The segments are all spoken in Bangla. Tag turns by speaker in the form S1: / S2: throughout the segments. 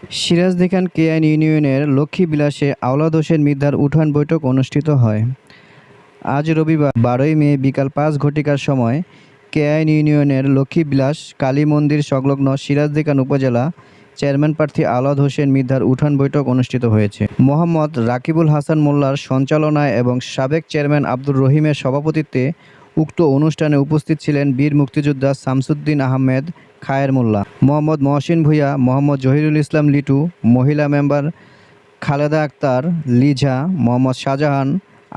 S1: সিরাজদি খান কেআইন ইউনিয়নের লক্ষ্মীবিলাসে আওলাদ হোসেন মির্জার উঠান বৈঠক অনুষ্ঠিত হয়। আজ রবিবার 12ই মে বিকাল 5 ঘটিকার সময় কেআইন ইউনিয়নের লক্ষ্মীবিলাস কালী মন্দির সংলগ্ন সিরাজদি খান উপজেলা চেয়ারম্যান প্রার্থী আওলাদ হোসেন মির্জার উঠান বৈঠক অনুষ্ঠিত হয়েছে। মোহাম্মদ রাকিবুল হাসান মোল্লার সঞ্চালনায় এবং সাবেক চেয়ারম্যান আব্দুর রহিমের সভাপতিত্বে উক্ত অনুষ্ঠানে উপস্থিত ছিলেন বীর মুক্তিযোদ্ধা শামসুদ্দিন আহমেদ খায়ের মোল্লা, মোহাম্মদ মহসিন ভূঁইয়া, মোহাম্মদ জহিরুল ইসলাম লিটু, মহিলা মেম্বার খালেদা আক্তার লিজা, মোহাম্মদ শাহজাহান,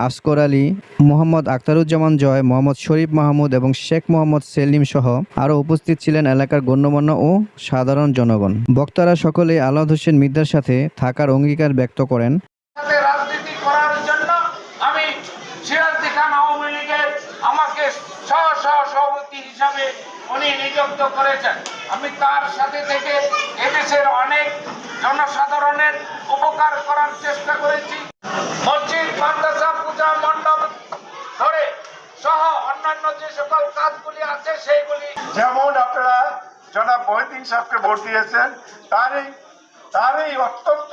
S1: আসগর আলী, মোহাম্মদ আখতারুজ্জামান জয়, মোহাম্মদ শরীফ মাহমুদ এবং শেখ মোহাম্মদ সেলিম সহ আরও উপস্থিত ছিলেন এলাকার গণ্যমান্য ও সাধারণ জনগণ। বক্তারা সকলেই আওলাদ হোসেন মির্জার সাথে থাকার অঙ্গীকার ব্যক্ত করেন।
S2: রাজনীতি করার জন্য আমি সিরাজদি খান আওয়ামী লীগের আমাকে সভাপতি হিসাবে উনি নিযুক্ত করেছেন। আমি তার সাথে থেকে এদেশের অনেক জনসাধারণের উপকার করার চেষ্টা করেছি। মসজিদ, মাদ্রাসা, পূজা মণ্ডপ ধরে সহ অন্যান্য যে সকল কাজগুলি আছে সেইগুলি,
S3: যেমন আপনারা জনাব মহিউদ্দিন সাহেবকে ভোট দিয়েছেন, তারই অত্যন্ত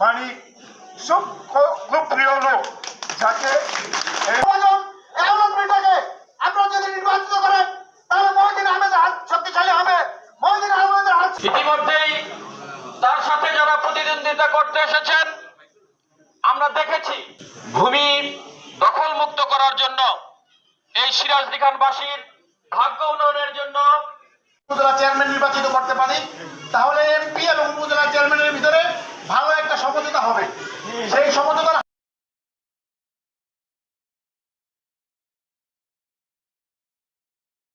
S3: মানে খুব প্রিয় লোক, যাকে আপনারা যদি নির্বাচিত করেন তাহলে মহিউদ্দিন আহমেদের হাত শক্তিশালী হবে। মহিউদ্দিন আহমেদের হাত
S2: ইতিমধ্যেই তার সাথে যারা প্রতিদ্বন্দ্বিতা করতে এসেছেন আমরা দেখেছি। ভূমি দখল মুক্ত করার জন্য এই সিরাজদি খানবাসীর ভাগ্য উন্নয়নের জন্য
S3: চেয়ারম্যান নির্বাচিত করতে পারি, তাহলে